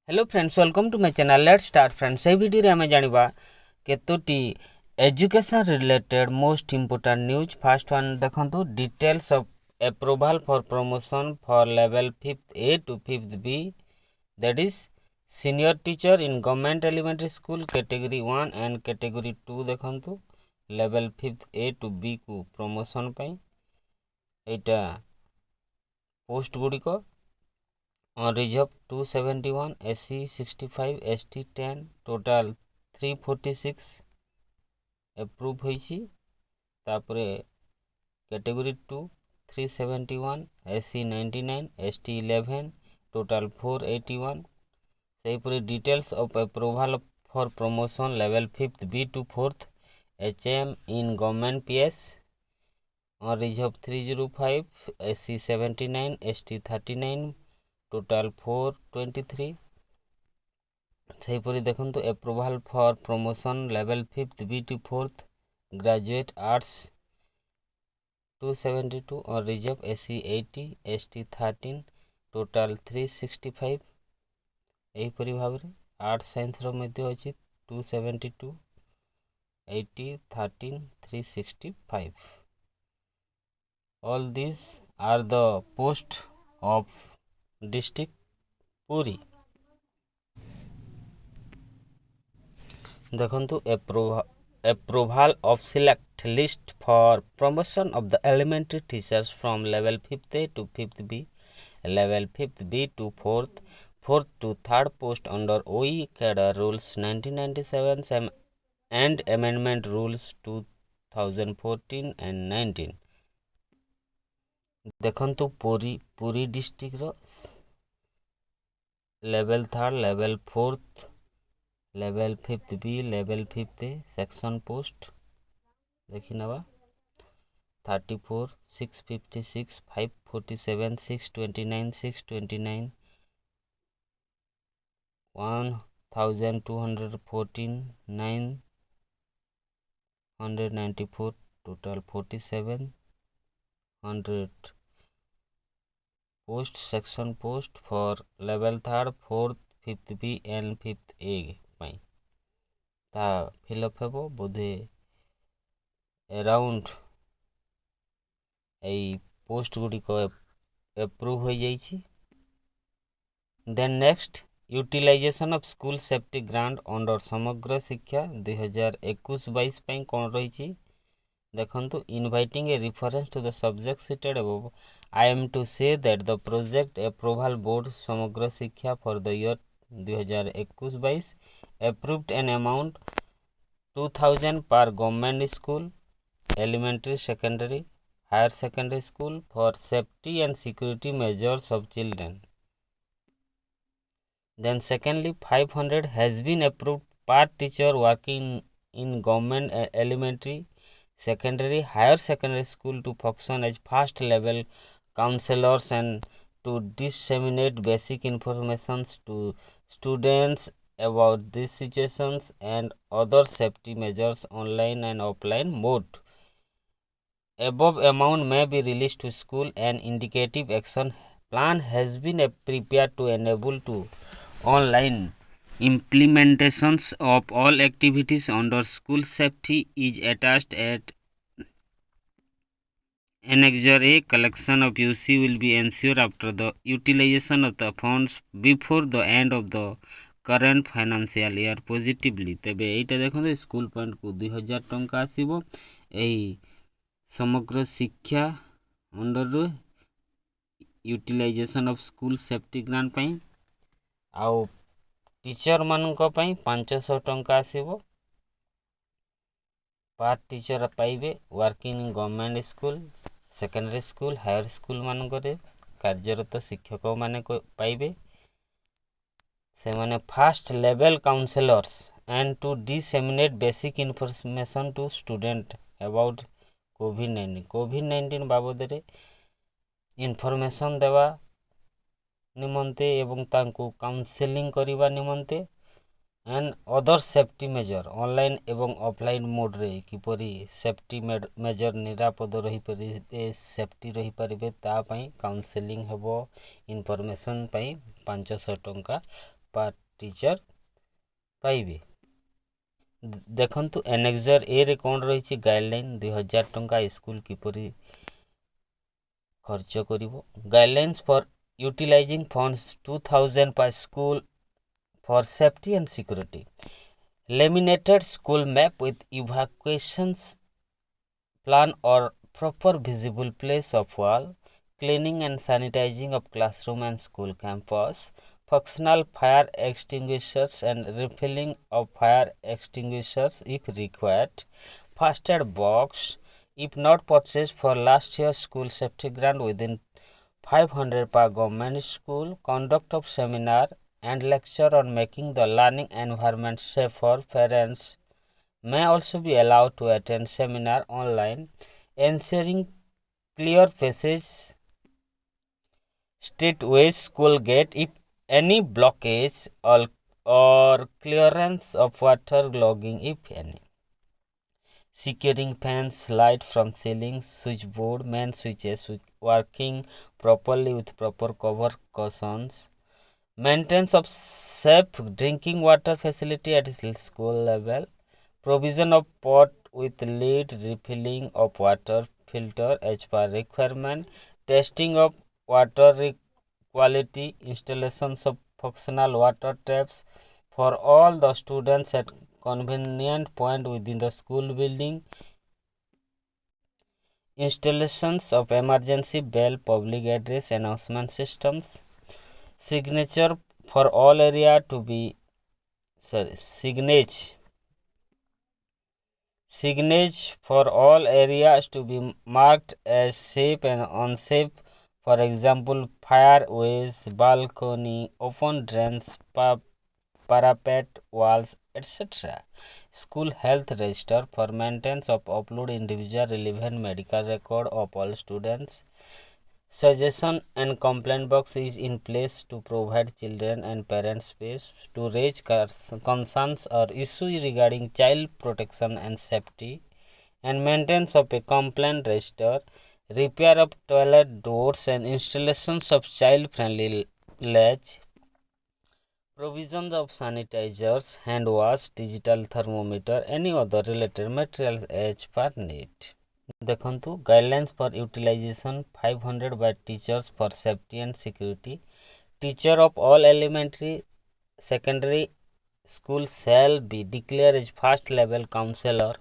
Hello friends, welcome to my channel. Let's start friends. ए video रे हमें जानिबा केतोटी education related most important news. First one देखंतु, details of approval for promotion for level 5th A to 5th B, that is senior teacher in government elementary school category 1 and category 2। देखंतु level 5th A to B को promotion पई एटा post गुडी को on reserve 271, SC 65, ST 10, total 346 approve होइछि। तापरे category 2 371, SC 99, ST 11, total 481। सेहीपरि details of approval for promotion level 5th B to 4th HM in government PS on reserve 305, SC 79, ST 39, total 423। सेहीपरि देखंतु approval for promotion level 5th B to 4th graduate arts 272 और reserve SC 80, ST 13, total 365। एहीपरि भाबरे arts science रो मध्ये अछि 272, 80, 13, 365। all these are the post of district Puri। देखंतु approval of select list for promotion of the elementary teachers from level 5th A to 5th B, level 5th B to 4th, 4th to 3rd post under OE cadre rules 1997 and amendment rules 2014 and 19। देखंतु Puri district रो level 3rd, level 4th, level 5th B, level 5th A section post देखि नबा 34, 656, 547, 629, 629, 1214, 994, total 4700 post section post for level 3rd, 4th, 5th B and 5th A ପାଇଁ ता fill up हेबो बोधे around এই post গুড়িক approve হয়ে যাইছি। Then next utilization of school safety grant under Samagra Shiksha 2021-22 ପାଇଁ कोन रहिछि देखंतु inviting a reference to the subject cited above I am to say that the project approval board Samagra Shiksha for the year 2021-22 approved an amount 2000 per government school, elementary, secondary, higher secondary school for safety and security measures of children। Then secondly 500 has been approved per teacher working in government elementary, secondary, higher secondary school to function as first level counselors and to disseminate basic information to students about these situations and other safety measures online and offline mode। Above amount may be released to school and indicative action plan has been prepared to enable to online implementations of all activities under school safety is attached at Annexure A. Collection of UC will be ensured after the utilization of the funds before the end of the current financial year positively। तेबे एटा देखो school point को 2000 टंका आसीबो एही Samagra Shiksha under utilization of school safety grant पई आउ teacher मानक पई 500 टंका आसीबो पर टीचर पाइबे working in government school, secondary school, higher school मानक रे कार्यरत शिक्षक माने पाइबे से माने first level counsellors and to disseminate basic information to student about कोविड-19 बाबद रे इन्फॉर्मेशन देवा निमंते एवं तांको काउंसलिंग करिबा निमंते and other safety measure online एवं ऑफलाइन मोड रे किपरि सेफ्टी मेजर निरापद रही परिबे सेफ्टी रही परिबे ता पई काउंसलिंग हेबो इन्फॉर्मेशन पई 500 टंका पर टीचर पाइबे। देखंतु एनेक्सर ए रे कोन रही गाइडलाइन 2000 टंका स्कूल किपरि खर्च करिवो। गाइडलाइंस फॉर यूटिलाइजिंग फंड्स 2000 पर school for safety and security. Laminated school map with evacuations plan or proper visible place of wall, cleaning and sanitizing of classroom and school campus, functional fire extinguishers and refilling of fire extinguishers if required, first aid box if not purchased for last year's school safety grant within 500 per government school, conduct of seminar and lecture on making the learning environment safe for parents may also be allowed to attend seminar online, ensuring clear passage straightways school gate if any blockage or clearance of water logging if any. Securing fans, light from ceilings, switchboard, main switches working properly with proper cover cushions. Maintenance of safe drinking water facility at school level. Provision of pot with lid, refilling of water filter as per requirement. Testing of water quality, installations of functional water taps for all the students at convenient point within the school building. Installations of emergency bell, public address announcement systems. Signature for all area to be signage for all areas to be marked as safe and unsafe. For example, fireways, balcony, open drains, parapet walls, etc. School health register for maintenance of upload individual relevant medical record of all students. Suggestion and complaint box is in place to provide children and parents space to raise concerns or issues regarding child protection and safety, and maintenance of a complaint register, repair of toilet doors and installations of child-friendly latch, provisions of sanitizers, hand wash, digital thermometer, any other related materials as per need. देखंतु guidelines for utilization 500 by teachers for safety and security. Teacher of all elementary secondary school shall be declared as first level counselor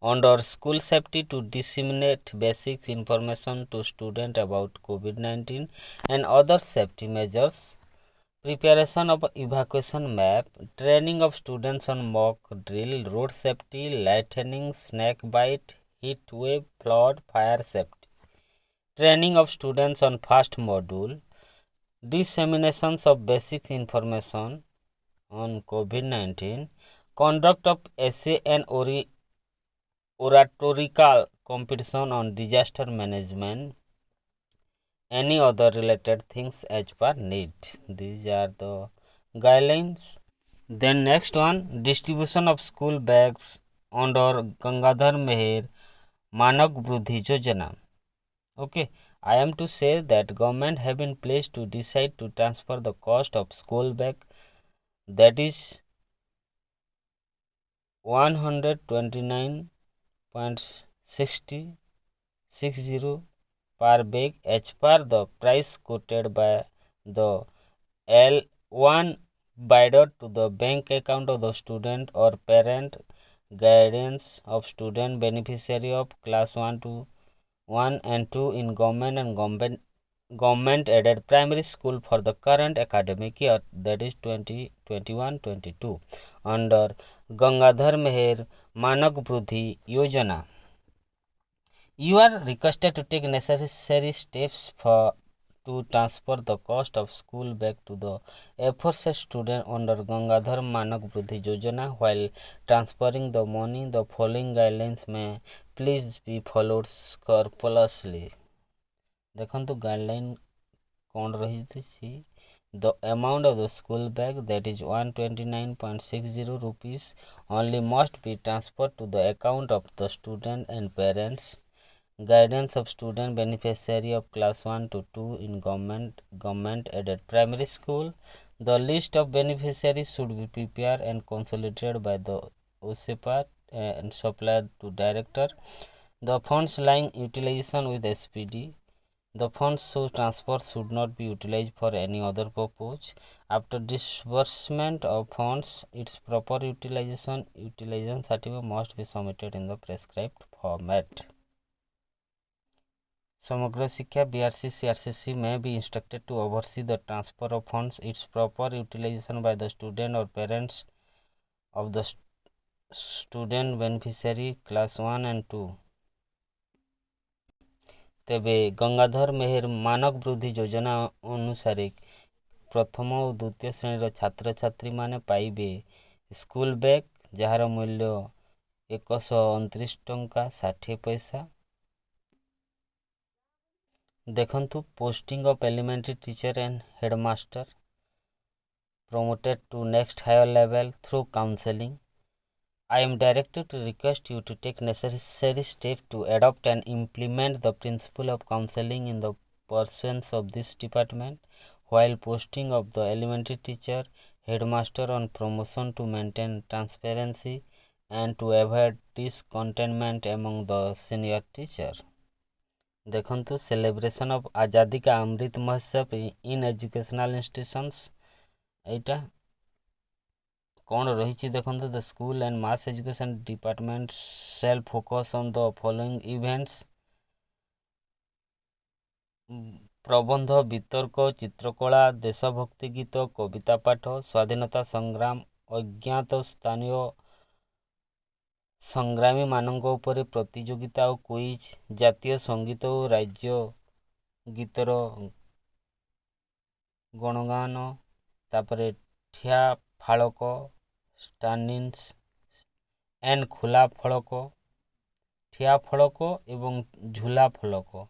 under school safety to disseminate basic information to students about COVID-19 and other safety measures. Preparation of evacuation map, training of students on mock drill, road safety, lightning, snake bite, heat wave, flood, fire safety. Training of students on first module, disseminations of basic information on COVID-19, conduct of essay and oratorical competition on disaster management, any other related things as per need. These are the guidelines. Then next one, distribution of school bags under Gangadhar Meher Manak Bruddhi Yojana. Okay, I am to say that government have been placed to decide to transfer the cost of school bag, that is 129.60 per bag as per the price quoted by the L1 bidder to the bank account of the student or parent, guidance of student beneficiary of class 1 and 2 in government and government aided primary school for the current academic year, that is 2021-22, under Gangadhar Meher Manak Bruddhi Yojana. You are requested to take necessary steps to transfer the cost of school bag to the aforesaid student under Gangadhar Manak Bruddhi Yojana. While transferring the money, the following guidelines may please be followed scrupulously. देखंतु guideline कौन रही? The amount of the school bag, that is 129.60 rupees, only must be transferred to the account of the student and parents. Guidance of student beneficiary of class 1 to 2 in government aided primary school. The list of beneficiaries should be prepared and consolidated by the OSEPA and supplied to director. The funds lying utilization with SPD. The funds so transferred should not be utilized for any other purpose. After disbursement of funds, its proper utilization certificate must be submitted in the prescribed format. Samagra Shiksha BRC CRCC may be instructed to oversee the transfer of funds, its proper utilization by the student or parents of the student beneficiary class 1 and 2. ତେବେ ଗଙ୍ଗାଧର ମେହେର ମାନକ ବୃଦ୍ଧି ଯୋଜନା ଅନୁସାରେ ପ୍ରଥମ ଓ ଦ୍ୱିତୀୟ ଶ୍ରେଣୀର ଛାତ୍ରଛାତ୍ରୀମାନେ ପାଇବେ ସ୍କୁଲ ବ୍ୟାଗ୍, ଯାହାର ମୂଲ୍ୟ 129 ଟଙ୍କା 60 ପଇସା। ଦେଖନ୍ତୁ posting of elementary teacher and headmaster promoted to next higher level through counseling. I am directed to request you to take necessary steps to adopt and implement the principle of counseling in the pursuance of this department while posting of the elementary teacher, headmaster on promotion to maintain transparency and to avoid discontentment among the senior teacher. देखंतु celebration of आज़ादी का अमृत महोत्सव in educational institutions एटा कौन रही देखो the school and mass education department shall focus on the following events प्रबंध, वितर्क, चित्रकला, देशभक्ति गीत, कविता पाठ, स्वाधीनता संग्राम, अज्ञात स्थानीय संग्रामी मानक उपरे प्रतियोगिता और क्विज, जातीय संगीत और राज्य गीतर गणगान, तापरे ठिया फाड़क स्टानिन्स एंड खुला फलक, ठिया फलक एवं झूला फलक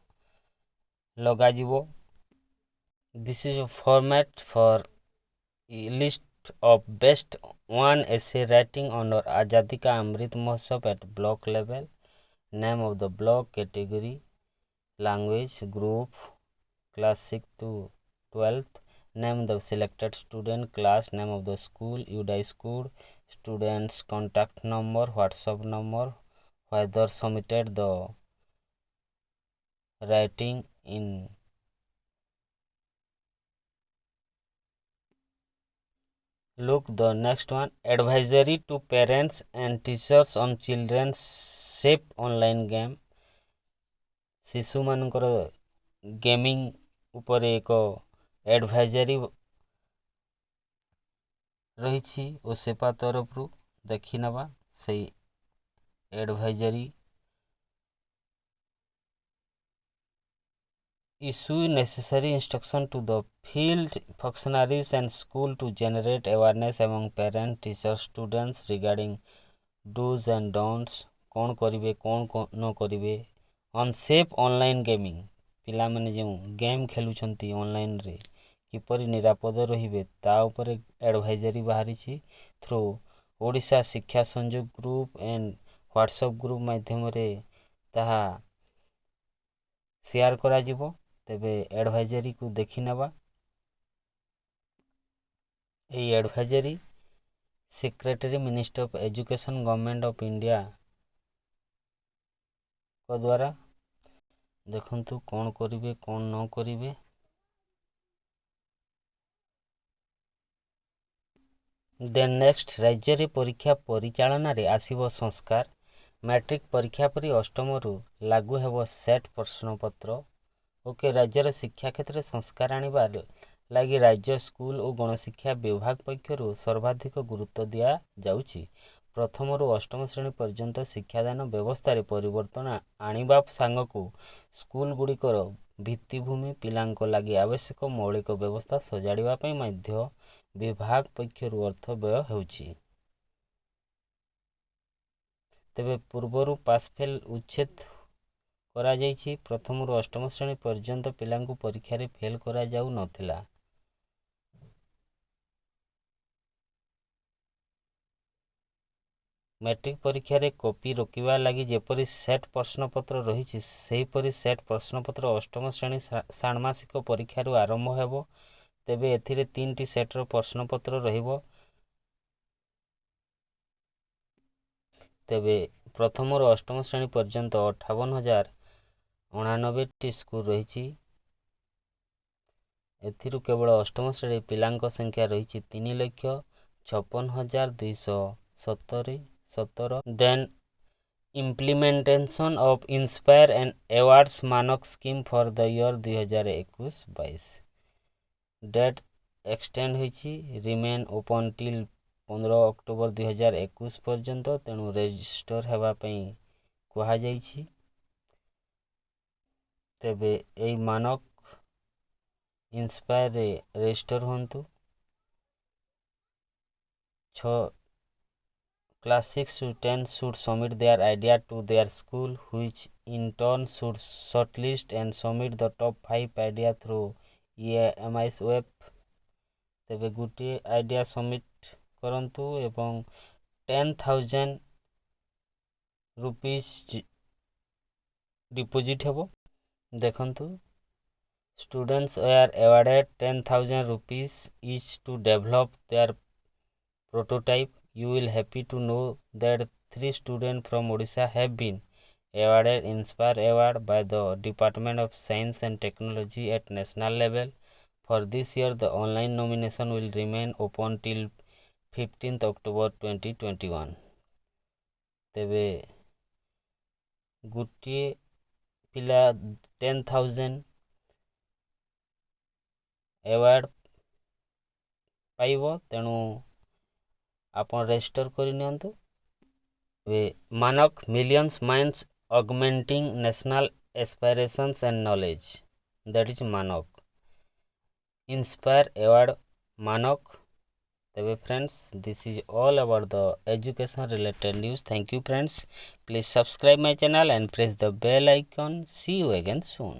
लगाजिवो। This is a format for list of best one essay writing under Azadi ka Amrit Mahotsav at block level, name of the block, category, language, group, class 6 to 12th, name the selected student, class, name of the school, UDI school, students contact number, WhatsApp number, whether submitted the writing in look the next one, advisory to parents and teachers on children's safe online game, शिशु मानकर gaming उपरे एक advisory रही ओसेपा तरफ देखी नवा से advisory issue necessary instruction to the field functionaries and school to generate awareness among parents, teachers, students regarding do's and don'ts, कौन करिवे कौन न करिवे ऑन सेफ ऑनलाइन गेमिंग, पिला माने जो गेम खेलुछंती ऑनलाइन रे किपरि निरापद रहिबे ता ऊपर एडवाइजरी बाहरी थ्रू ओडिशा शिक्षा संयोग ग्रुप एंड व्हाट्सएप ग्रुप माध्यम रे ताहा शेयर करा जिवो। तेबे एडवाइजरी को देखि नेबा। ए advisory secretary minister of education government of India को द्वारा देखंतु कौन करिवे कौन न करिवे। देन नेक्स्ट, राज्य रे परीक्षा परिचालन रे आसीबो संस्कार। मैट्रिक परीक्षा परी अष्टम रु लागू हेबो सेट प्रश्नपत्र। ओके, राज्यर शिक्षा क्षेत्र संस्कार आनिबा लागि राज्य स्कूल और गणशिक्षा विभाग पक्षरु सर्वाधिक गुरुत्व दिया जाउछि। प्रथम रु अष्टम श्रेणी पर्यंत शिक्षादान व्यवस्था रे परिवर्तन आनिबा सांगकु स्कूल गुड़िकर भित्तिभूमि पिलांको लागि आवश्यक मौलिक व्यवस्था सजाड़िबा पई मध्य विभाग पक्षरु अर्थ व्यय हेउछि। तेबे पूर्वरु पास फेल उच्छेद करा जाइछि। प्रथम रु अष्टम श्रेणी पर्यंत पिलांको परीक्षा रे फेल करा जाउ नथिला। मैट्रिक परीक्षा रे कॉपी रोकिबा लागि जेपरि सेट प्रश्नपत्र रहिछि सेहीपरि सेट प्रश्नपत्र अष्टम श्रेणी षाण्मासिक परीक्षा रु आरंभ हेबो। ତେବେ ଏଥିରେ 3ଟି ସେଟ୍ର ପ୍ରଶ୍ନପତ୍ର ରହିବ। ତେବେ ପ୍ରଥମରୁ ଅଷ୍ଟମ ଶ୍ରେଣୀ ପର୍ଯ୍ୟନ୍ତ 58,099ଟି ସ୍କୁଲ ରହିଛି। ଏଥିରୁ କେବଳ ଅଷ୍ଟମ ଶ୍ରେଣୀ ପିଲାଙ୍କ ସଂଖ୍ୟା ରହିଛି 3,56,217। ଦେନ୍ implementation of Inspire and Awards ମାନକ scheme for the year 2021-22 date extend ହୋଇଛି ରିମେନ୍ ଓପନ୍ ଟିଲ୍ 15 ଅକ୍ଟୋବର 2021 ପର୍ଯ୍ୟନ୍ତ। ତେଣୁ ରେଜିଷ୍ଟର ହେବା ପାଇଁ କୁହାଯାଇଛି। ତେବେ ଏହି ମାନକ ଇନ୍ସପାୟାରରେ ରେଜିଷ୍ଟର ହୁଅନ୍ତୁ। Class 6 to 10 should submit their idea to their school, which in turn should shortlist and submit the top 5 idea through EMIS web। ତେବେ ଗୋଟିଏ ଆଇଡ଼ିଆ ସବମିଟ୍ କରନ୍ତୁ ଏବଂ 10,000 rupees ଡିପୋଜିଟ୍ ହେବ। ଦେଖନ୍ତୁ students were awarded 10,000 rupees each to develop their prototype। You will happy to know that 3 students from Odisha have been awarded Inspire Award by the Department of Science and Technology at national level। For this year, the online nomination will remain open till 15th October 2021। ତେବେ ଗୋଟିଏ ପିଲା 10,000 award ପାଇବ। ତେଣୁ ଆପଣ register କରିନିଅନ୍ତୁ। MANAK millions minds augmenting national aspirations and knowledge that is MANAK. Inspire award MANAK. ତେବେ friends, this is all about the education related news. Thank you friends. Please subscribe my channel and press the bell icon. See you again soon.